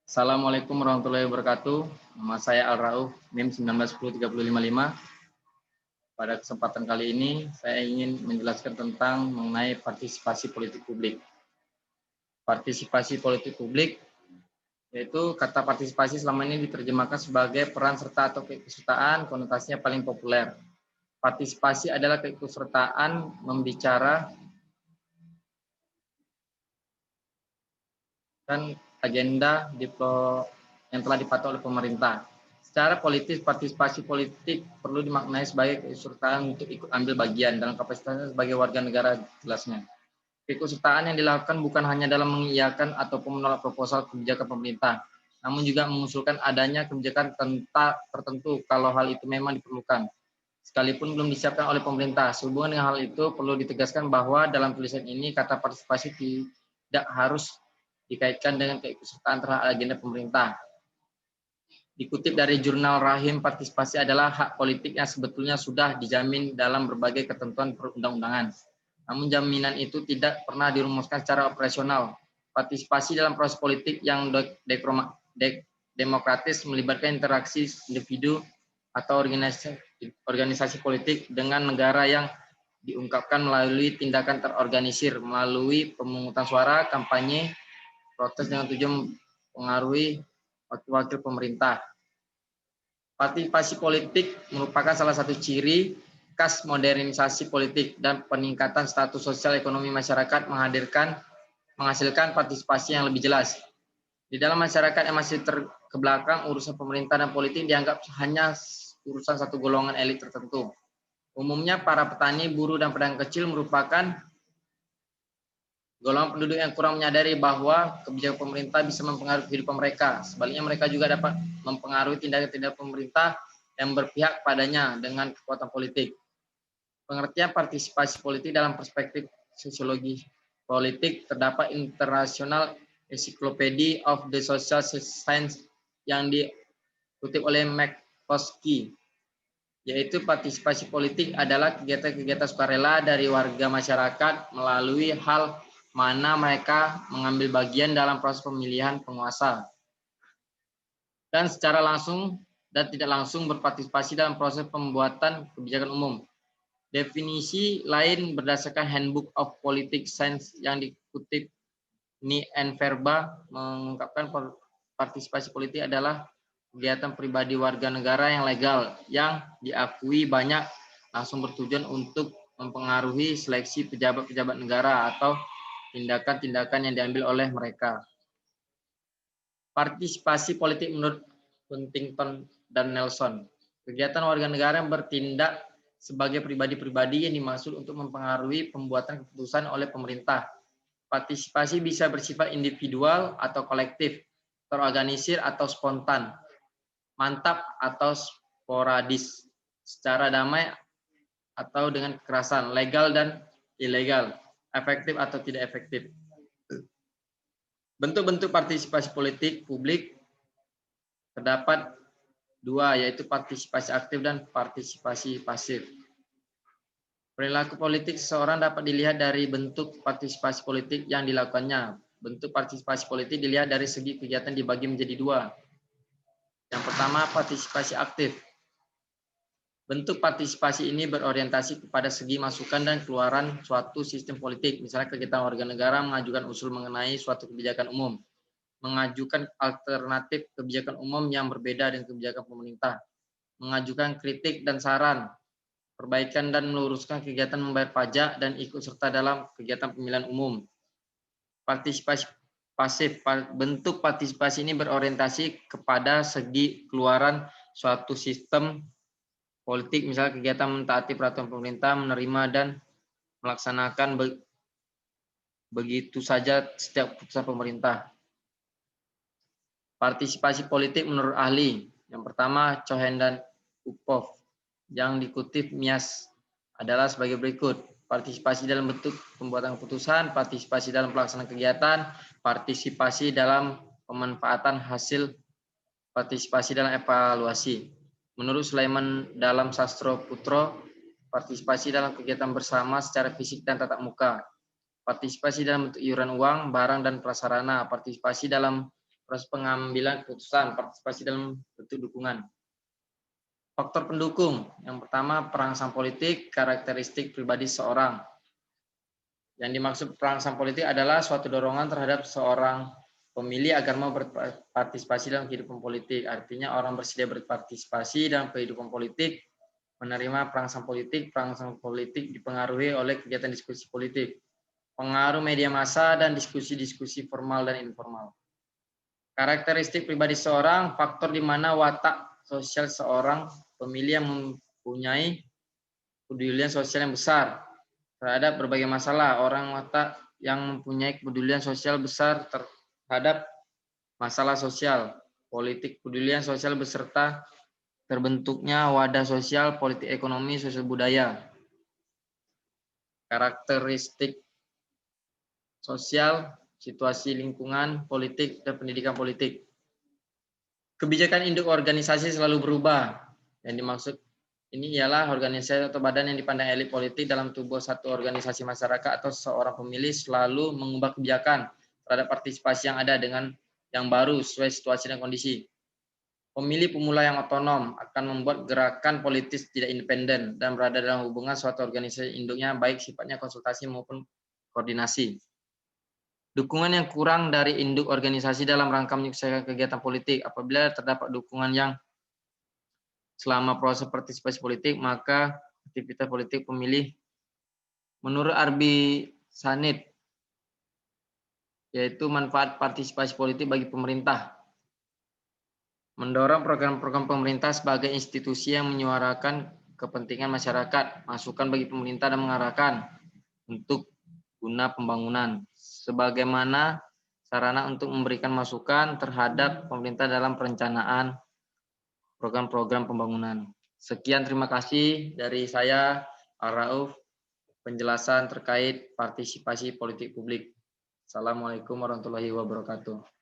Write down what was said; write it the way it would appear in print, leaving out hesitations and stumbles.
Assalamualaikum warahmatullahi wabarakatuh. Nama saya Al Rauf, NIM 19103055. Pada kesempatan kali ini, saya ingin menjelaskan tentang mengenai partisipasi politik publik. Partisipasi politik publik, yaitu kata partisipasi selama ini diterjemahkan sebagai peran serta atau keikutsertaan, konotasinya paling populer. Partisipasi adalah keikutsertaan membicara dan agenda yang telah dipatok oleh pemerintah. Secara politis, partisipasi politik perlu dimaknai sebagai keikutsertaan untuk ikut ambil bagian dalam kapasitasnya sebagai warga negara jelasnya. Keikutsertaan yang dilakukan bukan hanya dalam mengiyakan ataupun menolak proposal kebijakan pemerintah, namun juga mengusulkan adanya kebijakan tertentu kalau hal itu memang diperlukan, sekalipun belum disiapkan oleh pemerintah. Sehubungan dengan hal itu, perlu ditegaskan bahwa dalam tulisan ini kata partisipasi tidak harus dikaitkan dengan keikutsertaan terhadap agenda pemerintah. Dikutip dari jurnal Rahim, partisipasi adalah hak politik yang sebetulnya sudah dijamin dalam berbagai ketentuan perundang-undangan. Namun jaminan itu tidak pernah dirumuskan secara operasional. Partisipasi dalam proses politik yang demokratis melibatkan interaksi individu atau organisasi politik dengan negara yang diungkapkan melalui tindakan terorganisir, melalui pemungutan suara, kampanye, protes dengan tujuan mempengaruhi wakil-wakil pemerintah. Partisipasi politik merupakan salah satu ciri khas modernisasi politik dan peningkatan status sosial ekonomi masyarakat menghasilkan partisipasi yang lebih jelas. Di dalam masyarakat yang masih terkebelakang, urusan pemerintah dan politik dianggap hanya urusan satu golongan elit tertentu. Umumnya para petani, buruh, dan pedagang kecil merupakan golongan penduduk yang kurang menyadari bahwa kebijakan pemerintah bisa mempengaruhi kehidupan mereka. Sebaliknya, mereka juga dapat mempengaruhi tindakan-tindakan pemerintah yang berpihak padanya dengan kekuatan politik. Pengertian partisipasi politik dalam perspektif sosiologi politik terdapat International Encyclopedia of the Social Science yang dikutip oleh McCloskey, yaitu partisipasi politik adalah kegiatan-kegiatan sukarela dari warga masyarakat melalui hal mana mereka mengambil bagian dalam proses pemilihan penguasa dan secara langsung dan tidak langsung berpartisipasi dalam proses pembuatan kebijakan umum. Definisi lain berdasarkan Handbook of Politics Science yang dikutip Ni and Verba mengungkapkan partisipasi politik adalah kegiatan pribadi warga negara yang legal yang diakui banyak langsung bertujuan untuk mempengaruhi seleksi pejabat-pejabat negara atau tindakan-tindakan yang diambil oleh mereka. Partisipasi politik menurut Huntington dan Nelson, kegiatan warga negara yang bertindak sebagai pribadi-pribadi yang dimaksud untuk mempengaruhi pembuatan keputusan oleh pemerintah. Partisipasi bisa bersifat individual atau kolektif, terorganisir atau spontan, mantap atau sporadis, secara damai atau dengan kekerasan, legal dan ilegal, efektif atau tidak efektif. Bentuk-bentuk partisipasi politik publik terdapat dua, yaitu partisipasi aktif dan partisipasi pasif. Perilaku politik seseorang dapat dilihat dari bentuk partisipasi politik yang dilakukannya. Bentuk partisipasi politik dilihat dari segi kegiatan dibagi menjadi dua. Yang pertama, partisipasi aktif. Bentuk partisipasi ini berorientasi kepada segi masukan dan keluaran suatu sistem politik, misalnya kegiatan warga negara mengajukan usul mengenai suatu kebijakan umum, mengajukan alternatif kebijakan umum yang berbeda dengan kebijakan pemerintah, mengajukan kritik dan saran, perbaikan dan meluruskan kegiatan membayar pajak, dan ikut serta dalam kegiatan pemilihan umum. Partisipasi pasif, bentuk partisipasi ini berorientasi kepada segi keluaran suatu sistem politik, misalnya kegiatan mentaati peraturan pemerintah, menerima dan melaksanakan begitu saja setiap keputusan pemerintah. Partisipasi politik menurut ahli, yang pertama Cohen dan Uphoff, yang dikutip Mias adalah sebagai berikut: partisipasi dalam bentuk pembuatan keputusan, partisipasi dalam pelaksanaan kegiatan, partisipasi dalam pemanfaatan hasil partisipasi dalam evaluasi. Menurut Sulaiman Dalam Sastro Putro, partisipasi dalam kegiatan bersama secara fisik dan tatap muka, partisipasi dalam bentuk iuran uang, barang, dan prasarana, partisipasi dalam proses pengambilan keputusan, partisipasi dalam bentuk dukungan. Faktor pendukung. Yang pertama, perangsang politik, karakteristik pribadi seorang. Yang dimaksud perangsang politik adalah suatu dorongan terhadap seorang pemilih agar mau berpartisipasi dalam kehidupan politik. Artinya orang bersedia berpartisipasi dalam kehidupan politik, menerima perangsang politik dipengaruhi oleh kegiatan diskusi politik, pengaruh media massa, dan diskusi-diskusi formal dan informal. Karakteristik pribadi seorang, faktor di mana watak sosial seorang pemilih yang mempunyai kepedulian sosial yang besar terhadap berbagai masalah. Orang watak yang mempunyai kepedulian sosial besar terhadap masalah sosial, politik, kepedulian sosial beserta terbentuknya wadah sosial, politik, ekonomi, sosial budaya. Karakteristik sosial, situasi lingkungan, politik, dan pendidikan politik. Kebijakan induk organisasi selalu berubah. Yang dimaksud ini ialah organisasi atau badan yang dipandang elit politik dalam tubuh satu organisasi masyarakat atau seorang pemilih selalu mengubah kebijakan terhadap partisipasi yang ada dengan yang baru sesuai situasi dan kondisi. Pemilih pemula yang otonom akan membuat gerakan politis tidak independen dan berada dalam hubungan suatu organisasi induknya baik sifatnya konsultasi maupun koordinasi. Dukungan yang kurang dari induk organisasi dalam rangka menyelesaikan kegiatan politik. Apabila terdapat dukungan yang selama proses partisipasi politik, maka aktivitas politik pemilih menurut Arbi Sanid, yaitu manfaat partisipasi politik bagi pemerintah. Mendorong program-program pemerintah sebagai institusi yang menyuarakan kepentingan masyarakat, masukan bagi pemerintah dan mengarahkan untuk guna pembangunan, sebagaimana sarana untuk memberikan masukan terhadap pemerintah dalam perencanaan program-program pembangunan. Sekian, terima kasih dari saya, Ar-Rauf, penjelasan terkait partisipasi politik publik. Assalamualaikum warahmatullahi wabarakatuh.